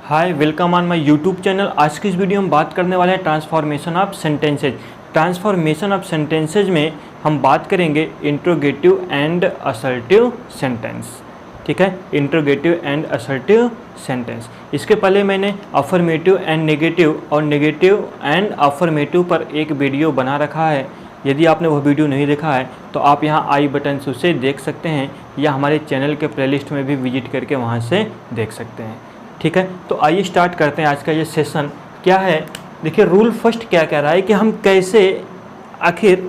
Hi, welcome on my YouTube channel. आज की इस वीडियो में बात करने वाले हैं transformation of sentences. Transformation of sentences में हम बात करेंगे इंट्रोगेटिव एंड असर्टिव सेंटेंस। ठीक है, इंट्रोगेटिव एंड असर्टिव सेंटेंस। इसके पहले मैंने अफर्मेटिव एंड नेगेटिव और नेगेटिव एंड अफर्मेटिव पर एक वीडियो बना रखा है। यदि आपने वह वीडियो नहीं देखा है तो आप यहाँ आई बटन से उसे देख सकते हैं या हमारे चैनल के प्लेलिस्ट में भी विजिट करके वहाँ से देख सकते हैं। ठीक है, तो आइए स्टार्ट करते हैं आज का ये सेशन। क्या है, देखिए रूल फर्स्ट क्या कह रहा है कि हम कैसे आखिर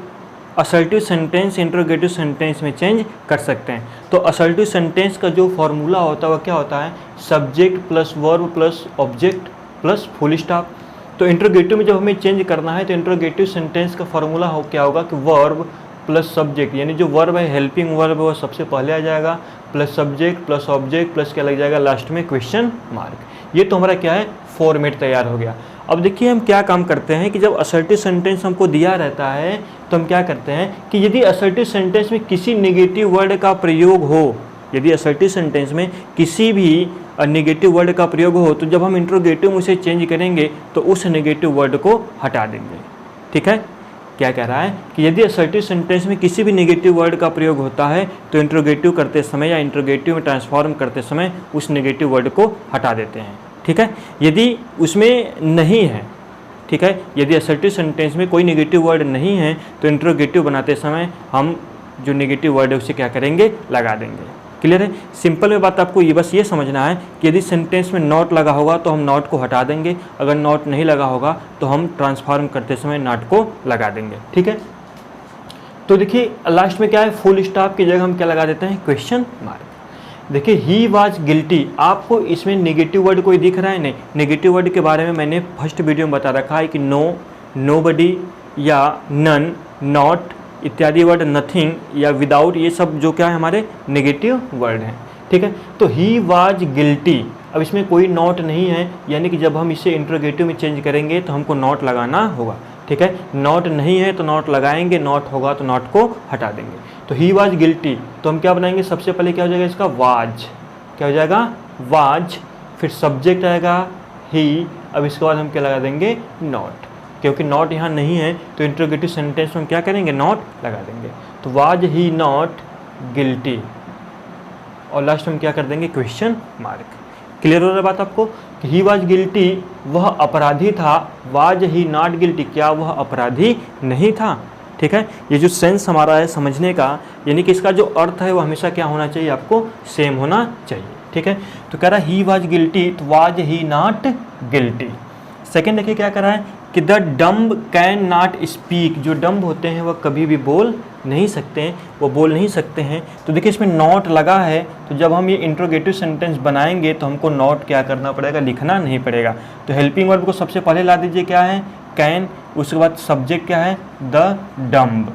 असर्टिव सेंटेंस इंट्रोगेटिव सेंटेंस में चेंज कर सकते हैं। तो असर्टिव सेंटेंस का जो फॉर्मूला होता है वह क्या होता है, subject plus verb plus object plus full stop. तो इंट्रोगेटिव में जब हमें चेंज करना है तो इंट्रोगेटिव सेंटेंस का फॉर्मूला क्या होगा कि वर्ब प्लस सब्जेक्ट, यानी जो वर्ब है हेल्पिंग वर्ब वो सबसे पहले आ जाएगा, plus subject plus object plus क्या लग जाएगा लास्ट में क्वेश्चन मार्क। ये तो हमारा क्या है, फॉर्मेट तैयार हो गया। अब देखिए हम क्या काम करते हैं कि जब असर्टिव सेंटेंस हमको दिया रहता है तो हम क्या करते हैं कि यदि असर्टिव सेंटेंस में किसी नेगेटिव वर्ड का प्रयोग हो, यदि असर्टिव सेंटेंस में किसी भी नेगेटिव वर्ड का प्रयोग हो तो जब हम इंट्रोगेटिव में उसे चेंज करेंगे तो उस नेगेटिव वर्ड को हटा देंगे। ठीक है, क्या कह रहा है कि यदि असर्टिव सेंटेंस में किसी भी नेगेटिव वर्ड का प्रयोग होता है तो इंट्रोगेटिव करते समय या इंट्रोगेटिव में ट्रांसफॉर्म करते समय उस नेगेटिव वर्ड को हटा देते हैं। ठीक है, यदि उसमें नहीं है, ठीक है, यदि असर्टिव सेंटेंस में कोई नेगेटिव वर्ड नहीं है तो इंट्रोगेटिव बनाते समय हम जो नेगेटिव वर्ड है उसे क्या करेंगे, लगा देंगे। क्लियर है, सिंपल में बात आपको बस ये समझना है कि यदि सेंटेंस में नॉट लगा होगा तो हम नॉट को हटा देंगे, अगर नॉट नहीं लगा होगा तो हम ट्रांसफॉर्म करते समय नॉट को लगा देंगे। ठीक है, तो देखिए लास्ट में क्या है, फुल स्टॉप की जगह हम क्या लगा देते हैं, क्वेश्चन मार्क। देखिए ही वाज गिल्टी, आपको इसमें नेगेटिव वर्ड कोई दिख रहा है? नहीं। नेगेटिव वर्ड के बारे में मैंने फर्स्ट वीडियो में बता रखा है कि नो, नोबडी या नन, नॉट इत्यादि वर्ड, नथिंग या विदाउट, ये सब जो क्या है हमारे नेगेटिव वर्ड हैं। ठीक है, तो ही वाज गिल्टी, अब इसमें कोई नॉट नहीं है, यानी कि जब हम इसे इंट्रोगेटिव में चेंज करेंगे तो हमको नॉट लगाना होगा। ठीक है, नॉट नहीं है तो नॉट लगाएंगे, नॉट होगा तो नॉट को हटा देंगे। तो ही वाज गिल्टी, तो हम क्या बनाएंगे, सबसे पहले क्या हो जाएगा इसका, वाज, क्या हो जाएगा, वाज, फिर सब्जेक्ट आएगा ही, अब इसके बाद हम क्या लगा देंगे, नॉट। क्योंकि नॉट यहाँ नहीं है तो इंट्रोगेटिव सेंटेंस में हम क्या करेंगे, नॉट लगा देंगे। तो वाज ही नॉट गिल्टी, और लास्ट में क्या कर देंगे, क्वेश्चन मार्क। क्लियर हो रहा है बात आपको कि ही वाज गिल्टी, वह अपराधी था, वाज ही नॉट गिल्टी, क्या वह अपराधी नहीं था। ठीक है, ये जो सेंस हमारा है समझने का, यानी कि इसका जो अर्थ है वो हमेशा क्या होना चाहिए, आपको सेम होना चाहिए। ठीक है, तो कह रहा है ही वाज गिल्टी, तो was he not guilty. Second देखिए क्या कर रहा है कि the dumb can not speak, जो डम्ब होते हैं वह कभी भी बोल नहीं सकते हैं, वो बोल नहीं सकते हैं। तो देखिए इसमें नॉट लगा है, तो जब हम ये इंट्रोगेटिव सेंटेंस बनाएंगे तो हमको नॉट क्या करना पड़ेगा, लिखना नहीं पड़ेगा। तो हेल्पिंग वर्ब को सबसे पहले ला दीजिए, क्या है, कैन, उसके बाद सब्जेक्ट क्या है, द डम्ब।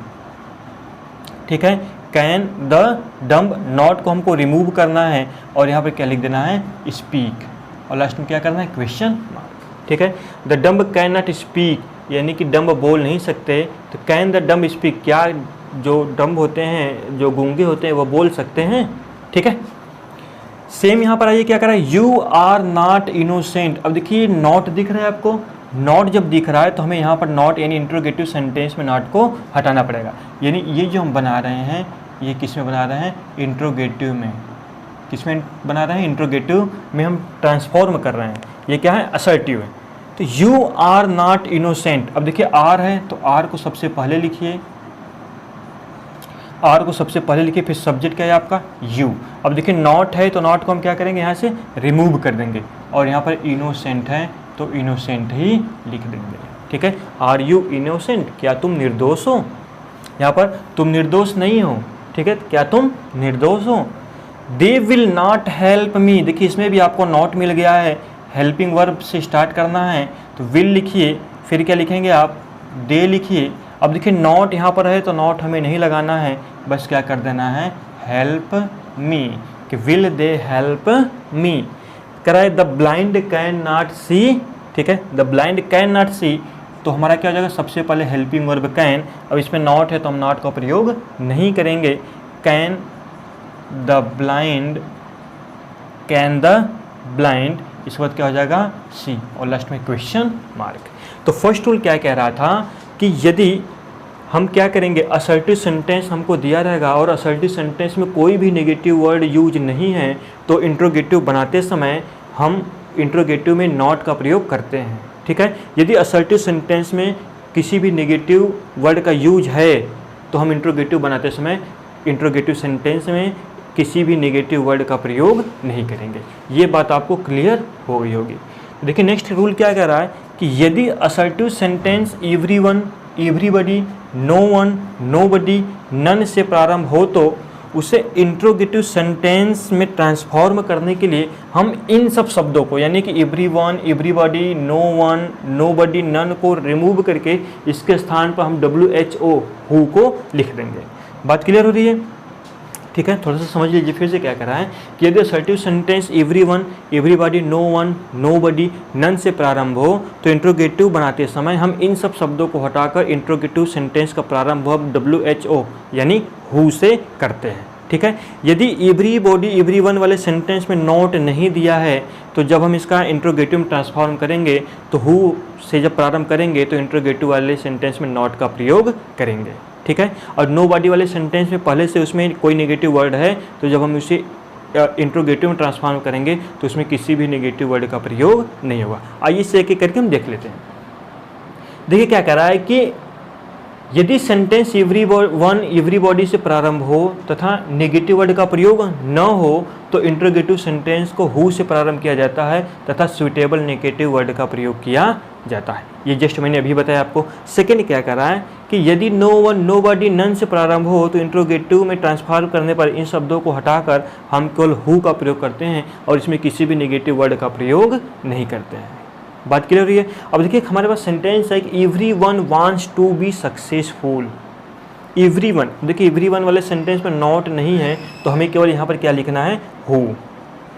ठीक है, कैन द डम्ब, नॉट को हमको रिमूव करना है और यहाँ पर क्या लिख देना है, स्पीक, और लास्ट में क्या करना है, क्वेश्चन मार्क। ठीक है, the dumb can not speak, यानी कि डम्ब बोल नहीं सकते, तो कैन द डम्ब स्पीक, क्या जो डम्ब होते हैं, जो गूंगे होते हैं, वो बोल सकते हैं। ठीक है, सेम यहाँ पर आइए क्या कर रहा है, यू आर नॉट इनोसेंट। अब देखिए नॉट दिख रहा है आपको, नॉट जब दिख रहा है तो हमें यहाँ पर नॉट यानी इंट्रोगेटिव सेंटेंस में नॉट को हटाना पड़ेगा। यानी ये जो हम बना रहे हैं ये किस में बना रहे हैं, इंट्रोगेटिव में। किस में बना रहे हैं, इंट्रोगेटिव में हम ट्रांसफॉर्म कर रहे हैं। ये क्या है, असर्टिव है। तो यू आर नॉट इनोसेंट, अब देखिए आर है तो आर को सबसे पहले लिखिए, आर को सबसे पहले लिखिए, फिर सब्जेक्ट क्या है आपका, यू। अब देखिए नॉट है तो नॉट को हम क्या करेंगे, यहाँ से रिमूव कर देंगे, और यहाँ पर इनोसेंट है तो इनोसेंट ही लिख देंगे। ठीक है, आर यू इनोसेंट, क्या तुम निर्दोष हो, यहाँ पर तुम निर्दोष नहीं हो। ठीक है, क्या तुम निर्दोष हो। They will not help me, देखिए इसमें भी आपको नॉट मिल गया है, हेल्पिंग वर्ब से स्टार्ट करना है तो विल लिखिए, फिर क्या लिखेंगे आप, दे लिखिए। अब देखिए नॉट यहाँ पर है तो नॉट हमें नहीं लगाना है, बस क्या कर देना है, हेल्प मी, कि विल दे हेल्प मी। कराए द ब्लाइंड कैन नॉट सी, ठीक है, द ब्लाइंड कैन नॉट सी, तो हमारा क्या हो जाएगा, सबसे पहले हेल्पिंग वर्ब कैन, अब इसमें नॉट है तो हम नॉट का प्रयोग नहीं करेंगे। Can the blind, can the blind, इसके बाद क्या हो जाएगा सी, और लास्ट में क्वेश्चन मार्क। तो फर्स्ट रूल क्या कह रहा था कि यदि हम क्या करेंगे, असर्टिव सेंटेंस हमको दिया रहेगा और असर्टिव सेंटेंस में कोई भी नेगेटिव वर्ड यूज नहीं है, तो इंट्रोगेटिव बनाते समय हम इंट्रोगेटिव में नॉट का प्रयोग करते हैं। ठीक है, यदि असर्टिव सेंटेंस में किसी भी नेगेटिव वर्ड का यूज है तो हम इंट्रोगेटिव बनाते समय इंट्रोगेटिव सेंटेंस में किसी भी नेगेटिव वर्ड का प्रयोग नहीं करेंगे। ये बात आपको क्लियर हो गई होगी। देखिए नेक्स्ट रूल क्या कह रहा है कि यदि assertive sentence everyone, everybody, no one, nobody, none से प्रारंभ हो तो उसे इंट्रोगेटिव सेंटेंस में ट्रांसफॉर्म करने के लिए हम इन सब शब्दों को यानी कि everyone, everybody, no one, nobody, none को रिमूव करके इसके स्थान पर हम WHO हु को लिख देंगे। बात क्लियर हो रही है? ठीक है, थोड़ा सा समझ लीजिए फिर से क्या कह रहा है कि यदि assertive sentence everyone, everybody, no one, nobody, none से प्रारंभ हो तो इंट्रोगेटिव बनाते समय हम इन सब शब्दों को हटाकर इंट्रोगेटिव सेंटेंस का प्रारंभ हम WHO यानी हु से करते हैं। ठीक है, यदि एवरीबॉडी, एवरीवन वाले सेंटेंस में नॉट नहीं दिया है तो जब हम इसका इंट्रोगेटिव में ट्रांसफॉर्म करेंगे तो हु से जब प्रारंभ करेंगे तो इंट्रोगेटिव वाले सेंटेंस में नॉट का प्रयोग करेंगे। ठीक है, और नो बॉडी वाले सेंटेंस में पहले से उसमें कोई नेगेटिव वर्ड है तो जब हम उसे इंट्रोगेटिव में ट्रांसफॉर्म करेंगे तो उसमें किसी भी नेगेटिव वर्ड का प्रयोग नहीं होगा। आइए इसे एक एक करके हम देख लेते हैं। देखिए क्या कह रहा है कि यदि सेंटेंस एवरीवन, एवरीबॉडी से प्रारंभ हो तथा नेगेटिव वर्ड का प्रयोग न हो तो इंट्रोगेटिव सेंटेंस को हु से प्रारंभ किया जाता है तथा सुइटेबल नेगेटिव वर्ड का प्रयोग किया जाता है। ये जस्ट मैंने अभी बताया आपको। सेकंड क्या कह रहा है कि यदि नो वन, नोबडी, नन से प्रारंभ हो तो इंट्रोगेटिव में ट्रांसफॉर्म करने पर इन शब्दों को हटाकर हम केवल हु का प्रयोग करते हैं और इसमें किसी भी नेगेटिव वर्ड का प्रयोग नहीं करते हैं। बात क्लियर हुई है? अब देखिए हमारे पास सेंटेंस है कि everyone wants to be successful. Everyone, देखिए एवरीवन वाले सेंटेंस में नॉट नहीं है तो हमें केवल यहाँ पर क्या लिखना है, हु।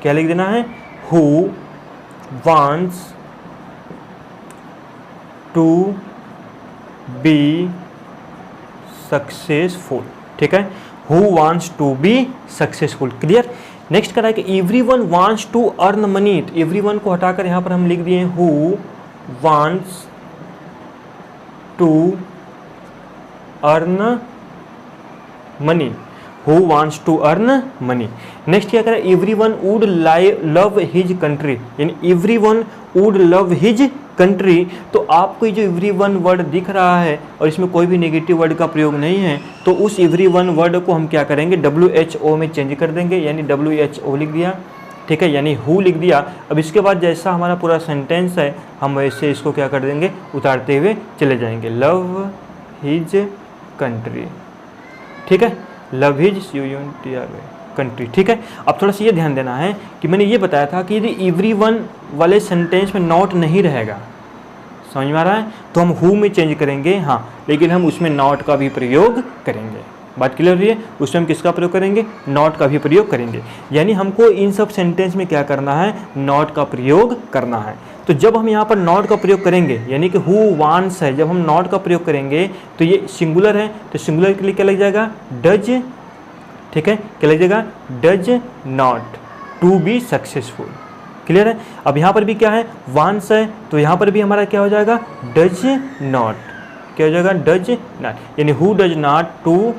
क्या लिख देना है, who wants to be successful. ठीक है, who wants to be successful. Clear? Next करा है कि everyone wants to earn money. तो एवरीवन को हटाकर यहाँ पर हम लिख दिए who wants to earn money. Who wants to earn money. Next क्या करें, everyone would love his country, यानी everyone would love his country. तो आपको जो एवरीवन वर्ड दिख रहा है और इसमें कोई भी नेगेटिव वर्ड का प्रयोग नहीं है तो उस एवरीवन वर्ड को हम क्या करेंगे, WHO में चेंज कर देंगे, यानी WHO लिख दिया। ठीक है, यानी हु लिख दिया। अब इसके बाद जैसा हमारा पूरा सेंटेंस है हम वैसे इसको क्या कर देंगे, उतारते हुए चले जाएंगे, लव हिज कंट्री। ठीक है, लव हिज कंट्री। ठीक है, अब थोड़ा सा ये ध्यान देना है कि मैंने ये बताया था कि यदि एवरीवन वाले सेंटेंस में नॉट नहीं रहेगा, समझ में आ रहा है, तो हम हु में चेंज करेंगे, हाँ, लेकिन हम उसमें नॉट का भी प्रयोग करेंगे। बात क्लियर हुई है? उसमें हम किसका प्रयोग करेंगे, नॉट का भी प्रयोग करेंगे। यानी हमको इन सब सेंटेंस में क्या करना है, नॉट का प्रयोग करना है। तो जब हम यहाँ पर नॉट का प्रयोग करेंगे, यानी कि हु वांट्स है, जब हम नॉट का प्रयोग करेंगे तो ये सिंगुलर है, तो सिंगुलर के लिए क्या लग जाएगा, डज। ठीक है, क्या लग जाएगा, does not to be successful. Clear है? अब यहाँ पर भी क्या है, वांट्स है, तो यहाँ पर भी हमारा क्या हो जाएगा, डज नॉट। क्या हो जाएगा, डज नॉट, यानी who does not to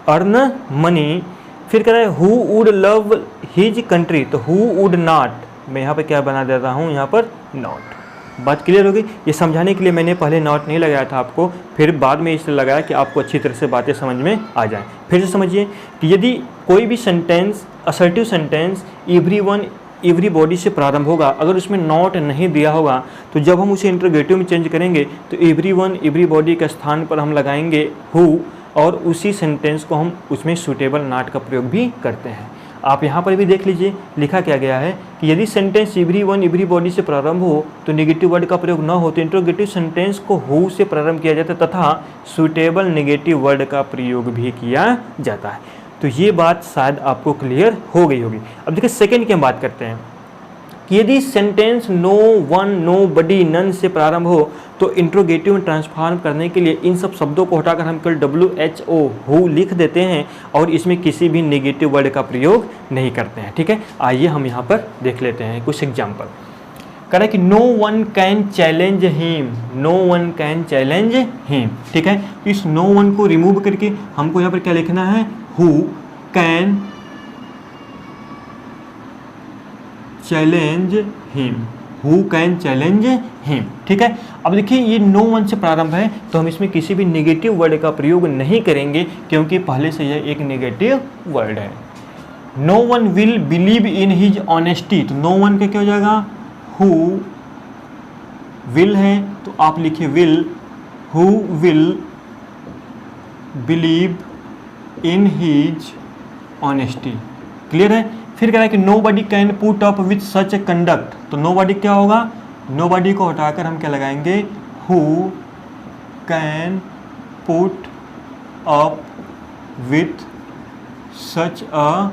earn money. फिर कह रहा है who would love his country, तो हु वुड नॉट, मैं यहाँ पर क्या बना देता हूँ, यहाँ पर नॉट। बात क्लियर हो गई? ये समझाने के लिए मैंने पहले नॉट नहीं लगाया था आपको, फिर बाद में इसलिए लगाया कि आपको अच्छी तरह से बातें समझ में आ जाएं। फिर से समझिए कि यदि कोई भी sentence, assertive sentence everyone, everybody से प्रारंभ होगा, अगर उसमें नॉट नहीं दिया होगा तो जब हम उसे इंट्रोगेटिव में चेंज करेंगे तो एवरीवन, एवरीबॉडी के स्थान पर हम लगाएंगे हु और उसी सेंटेंस को हम उसमें सूटेबल नॉट का प्रयोग भी करते हैं। आप यहाँ पर भी देख लीजिए, लिखा क्या गया है कि यदि सेंटेंस एवरीवन, एवरीबॉडी से प्रारंभ हो तो नेगेटिव वर्ड का प्रयोग न हो तो इंट्रोगेटिव सेंटेंस को हु से प्रारंभ किया जाता है तथा सूटेबल नेगेटिव वर्ड का प्रयोग भी किया जाता है। तो ये बात शायद आपको क्लियर हो गई होगी। अब देखिए सेकेंड की हम बात करते हैं कि यदि सेंटेंस नो वन, नो बडी, नन से प्रारंभ हो तो इंट्रोगेटिव में ट्रांसफॉर्म करने के लिए इन सब शब्दों को हटाकर हम केवल WHO हु लिख देते हैं और इसमें किसी भी नेगेटिव वर्ड का प्रयोग नहीं करते हैं। ठीक है, आइए हम यहाँ पर देख लेते हैं कुछ एग्जाम्पल। कह रहा है कि no one can challenge him, no one can challenge him, ठीक है। तो इस नो वन को रिमूव करके हमको यहाँ पर क्या लिखना है, who can challenge him, who can challenge him, ठीक है। अब देखिए ये नो वन से प्रारंभ है तो हम इसमें किसी भी नेगेटिव वर्ड का प्रयोग नहीं करेंगे क्योंकि पहले से यह एक नेगेटिव वर्ड है। No one will believe in his honesty, तो नो वन का क्या हो जाएगा, हु विल है तो आप लिखिए will, who will believe in his honesty, clear है। फिर कह रहा है कि nobody can put up with such a conduct, तो नो बडी क्या होगा, नो बडी को हटाकर हम क्या लगाएंगे, who can put up with such a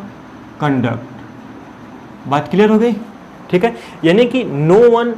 conduct. बात क्लियर हो गई, ठीक है। यानी कि नो वन,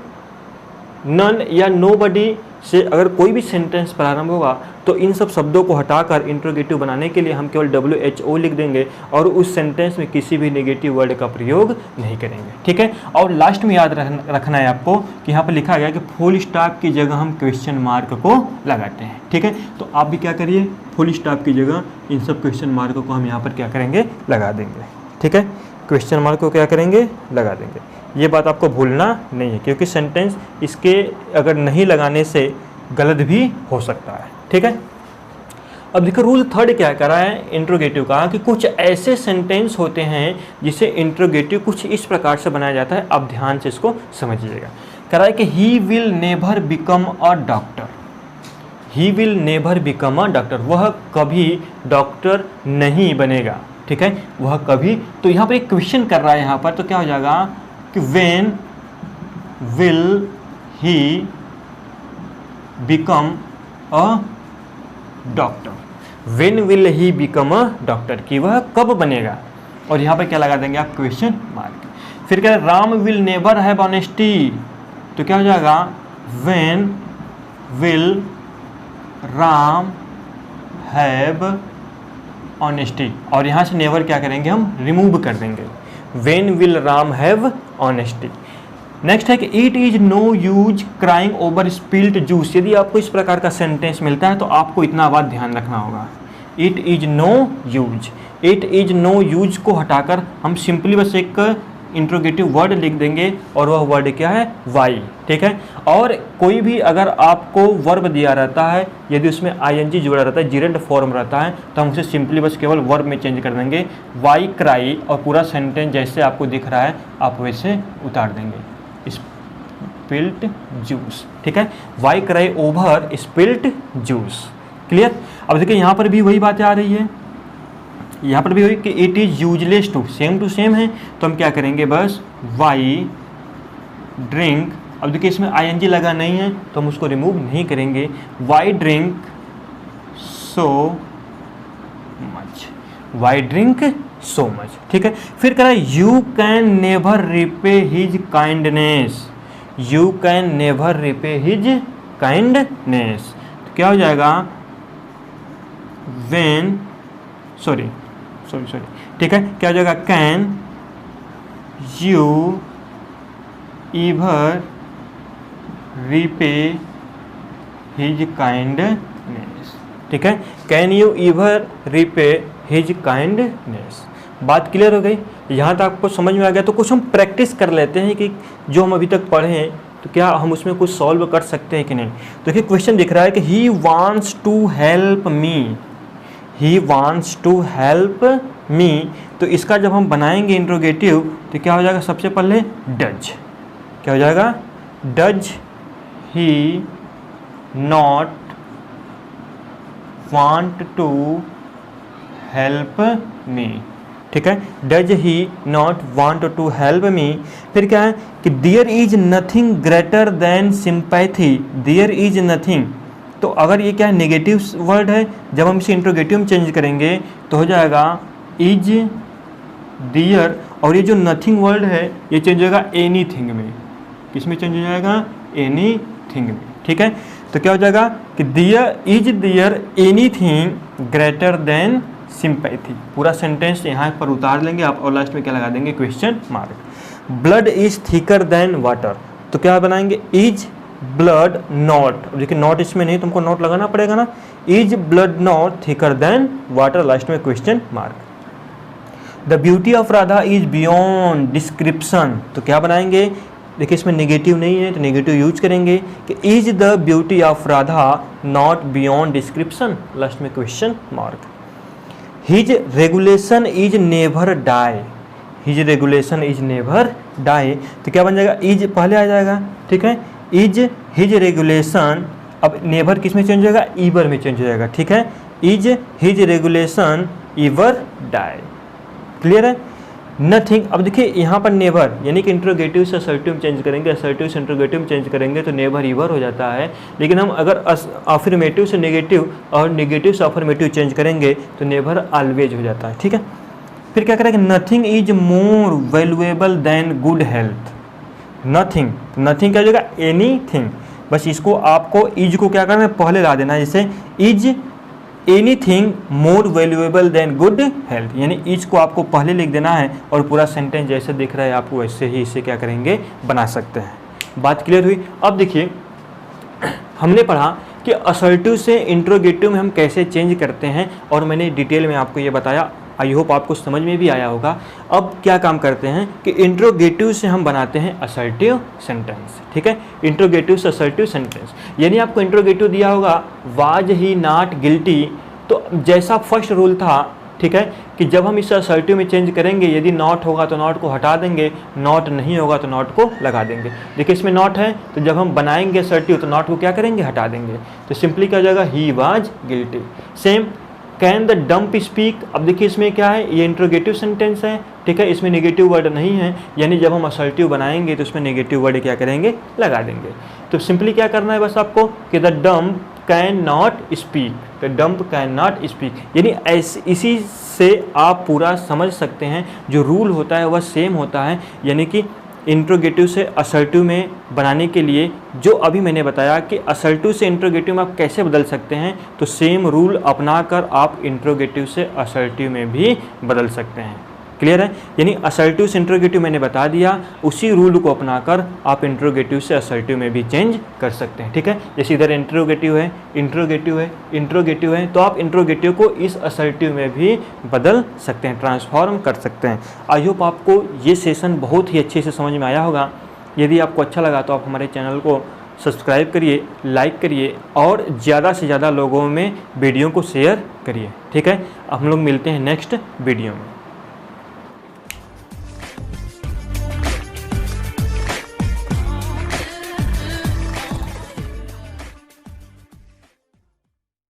नन या नो बडी से अगर कोई भी सेंटेंस प्रारंभ होगा तो इन सब शब्दों को हटाकर इंट्रोगेटिव बनाने के लिए हम केवल WHO लिख देंगे और उस सेंटेंस में किसी भी नेगेटिव वर्ड का प्रयोग नहीं करेंगे, ठीक है। और लास्ट में याद रखना है आपको कि यहाँ पर लिखा गया कि फुल स्टॉप की जगह हम क्वेश्चन मार्क को लगाते हैं, ठीक है। तो आप भी क्या करिए, फुल स्टॉप की जगह इन सब क्वेश्चन मार्क को हम यहाँ पर क्या करेंगे, लगा देंगे, ठीक है। क्वेश्चन मार्क को क्या करेंगे, लगा देंगे। ये बात आपको भूलना नहीं है क्योंकि सेंटेंस इसके अगर नहीं लगाने से गलत भी हो सकता है, ठीक है। अब देखो रूल थर्ड क्या कह रहा है इंट्रोगेटिव का, कि कुछ ऐसे सेंटेंस होते हैं जिसे इंट्रोगेटिव कुछ इस प्रकार से बनाया जाता है। अब ध्यान से इसको समझिएगा। कह रहा है कि he will never become a doctor, he will never become a doctor, वह कभी डॉक्टर नहीं बनेगा, ठीक है, वह कभी। तो यहाँ पर एक क्वेश्चन कर रहा है यहाँ पर, तो क्या हो जाएगा कि when will he become a doctor, when will he become a doctor, कि वह कब बनेगा। और यहाँ पर क्या लगा देंगे आप, क्वेश्चन मार्क। फिर क्या, Ram will never have honesty, तो क्या हो जाएगा, when will Ram have honesty, और यहाँ से नेवर क्या करेंगे, हम रिमूव कर देंगे, when will Ram have honesty. Next है कि it is no use crying over spilled juice. यदि आपको इस प्रकार का सेंटेंस मिलता है तो आपको इतना बात ध्यान रखना होगा, it is no use, it is no use को हटाकर हम सिंपली बस एक इंट्रोगेटिव वर्ड लिख देंगे और वह वर्ड क्या है, वाई, ठीक है। और कोई भी अगर आपको वर्ब दिया रहता है, यदि उसमें ING जुड़ा रहता है, जिरेंट फॉर्म रहता है, तो हम उसे सिंपली बस केवल वर्ब में चेंज कर देंगे, वाई क्राई, और पूरा सेंटेंस जैसे आपको दिख रहा है आप वैसे उतार देंगे, स्पिल्ट जूस, ठीक है, why cry over spilt juice, clear. अब देखिए यहाँ पर भी वही बातें आ रही है, यहाँ पर भी हुई कि it is useless to same है, तो हम क्या करेंगे, बस वाई ड्रिंक। अब देखिए इसमें ING लगा नहीं है तो हम उसको रिमूव नहीं करेंगे, why drink so much, why drink so much, ठीक है। फिर कह रहा है you can never repay his kindness, you can never repay his kindness, तो क्या हो जाएगा, व्हेन सॉरी, ठीक है, क्या हो जाएगा, can you ever repay his kindness, ठीक है, can you ever repay his kindness. बात क्लियर हो गई, यहाँ तक आपको समझ में आ गया। तो कुछ हम प्रैक्टिस कर लेते हैं कि जो हम अभी तक पढ़े हैं तो क्या हम उसमें कुछ सॉल्व कर सकते हैं कि नहीं। तो देखिए क्वेश्चन दिख रहा है कि he wants to help me, he wants to help me, तो इसका जब हम बनाएंगे इंट्रोगेटिव तो क्या हो जाएगा, सबसे पहले डज, क्या हो जाएगा, does he not want to help me, ठीक है, does he not want to help me. फिर क्या है कि there is nothing greater than sympathy, there is nothing, तो अगर ये क्या है, नेगेटिव वर्ड है, जब हम इसे इंट्रोगेटिव में चेंज करेंगे तो हो जाएगा इज दियर, और ये जो नथिंग वर्ड है ये चेंज होगा एनीथिंग में, किस में चेंज हो जाएगा, एनीथिंग में, ठीक है। तो क्या हो जाएगा कि there is there anything greater than sympathy, पूरा सेंटेंस यहाँ पर उतार लेंगे आप और लास्ट में क्या लगा देंगे, question mark. Blood is thicker than water, तो क्या बनाएंगे, इज ब्लड नॉट, देखिए नॉट इसमें नहीं, तुमको नॉट लगाना पड़ेगा ना, is blood not thicker than water, last में question mark. The beauty of Radha is beyond description, तो क्या बनाएंगे, देखिए इसमें नेगेटिव नहीं है तो नेगेटिव यूज करेंगे कि is the beauty of Radha not beyond description, last में question mark. His regulation is never die, his regulation is never die, तो क्या बन जाएगा, इज पहले आ जाएगा, ठीक है, इज हिज रेगुलेशन, अब नेवर किस में चेंज हो जाएगा, ईवर में चेंज हो जाएगा, ठीक है, is his regulation ever die, clear है। नथिंग, अब देखिए यहाँ पर नेवर यानी कि इंट्रोगेटिव से असर्टिव में चेंज करेंगे, असर्टिव से इंट्रोगेटिव में चेंज करेंगे तो नेवर ईवर हो जाता है, लेकिन हम अगर अफर्मेटिव से नेगेटिव और नेगेटिव से अफर्मेटिव चेंज करेंगे तो नेवर ऑलवेज हो जाता है, ठीक है। फिर क्या करेंगे, nothing is more valuable then good health, nothing, nothing क्या हो जाएगा, एनीथिंग, बस इसको आपको इज को क्या करना है, पहले ला देना है, जैसे is anything more valuable then good health, यानी इज को आपको पहले लिख देना है और पूरा सेंटेंस जैसे दिख रहा है आपको वैसे ही इसे क्या करेंगे, बना सकते हैं। बात क्लियर हुई। अब देखिए हमने पढ़ा कि असर्टिव से इंट्रोगेटिव में हम कैसे चेंज करते हैं और मैंने डिटेल में आपको ये बताया, आई होप आपको समझ में भी आया होगा। अब क्या काम करते हैं कि इंट्रोगेटिव से हम बनाते हैं असर्टिव सेंटेंस, ठीक है, इंट्रोगेटिव से असर्टिव सेंटेंस, यानी आपको इंट्रोगेटिव दिया होगा वाज ही नॉट गिल्टी, तो जैसा फर्स्ट रूल था, ठीक है, कि जब हम इसे असर्टिव में चेंज करेंगे यदि नॉट होगा तो नॉट को हटा देंगे, नॉट नहीं होगा तो नॉट को लगा देंगे। देखिए इसमें नॉट है तो जब हम बनाएंगे असर्टिव तो नॉट को क्या करेंगे, हटा देंगे, तो सिंपली क्या हो जाएगा, he was guilty. Same can the dumb speak, अब देखिए इसमें क्या है, ये इंट्रोगेटिव सेंटेंस है, ठीक है, इसमें नेगेटिव वर्ड नहीं है, यानी जब हम असर्टिव बनाएंगे तो इसमें नेगेटिव वर्ड क्या करेंगे, लगा देंगे। तो सिंपली क्या करना है बस आपको कि the dumb can not speak, the dumb can not speak, यानी ऐसे इसी से आप पूरा समझ सकते हैं, जो रूल होता है वह सेम होता है, यानी कि इंट्रोगेटिव से असर्टिव में बनाने के लिए जो अभी मैंने बताया कि असर्टिव से इंट्रोगेटिव में आप कैसे बदल सकते हैं, तो सेम रूल अपनाकर आप इंट्रोगेटिव से असर्टिव में भी बदल सकते हैं। क्लियर है, यानी असर्टिव से इंट्रोगेटिव मैंने बता दिया, उसी रूल को अपनाकर आप इंट्रोगेटिव से असर्टिव में भी चेंज कर सकते हैं, ठीक है। जैसे इधर इंट्रोगेटिव है, इंट्रोगेटिव है, इंट्रोगेटिव है, तो आप इंट्रोगेटिव को इस असर्टिव में भी बदल सकते हैं, ट्रांसफॉर्म कर सकते हैं। आई होप आपको ये सेशन बहुत ही अच्छे से समझ में आया होगा। यदि आपको अच्छा लगा तो आप हमारे चैनल को सब्सक्राइब करिए, लाइक करिए और ज़्यादा से ज़्यादा लोगों में वीडियो को शेयर करिए, ठीक है। हम लोग मिलते हैं नेक्स्ट वीडियो में।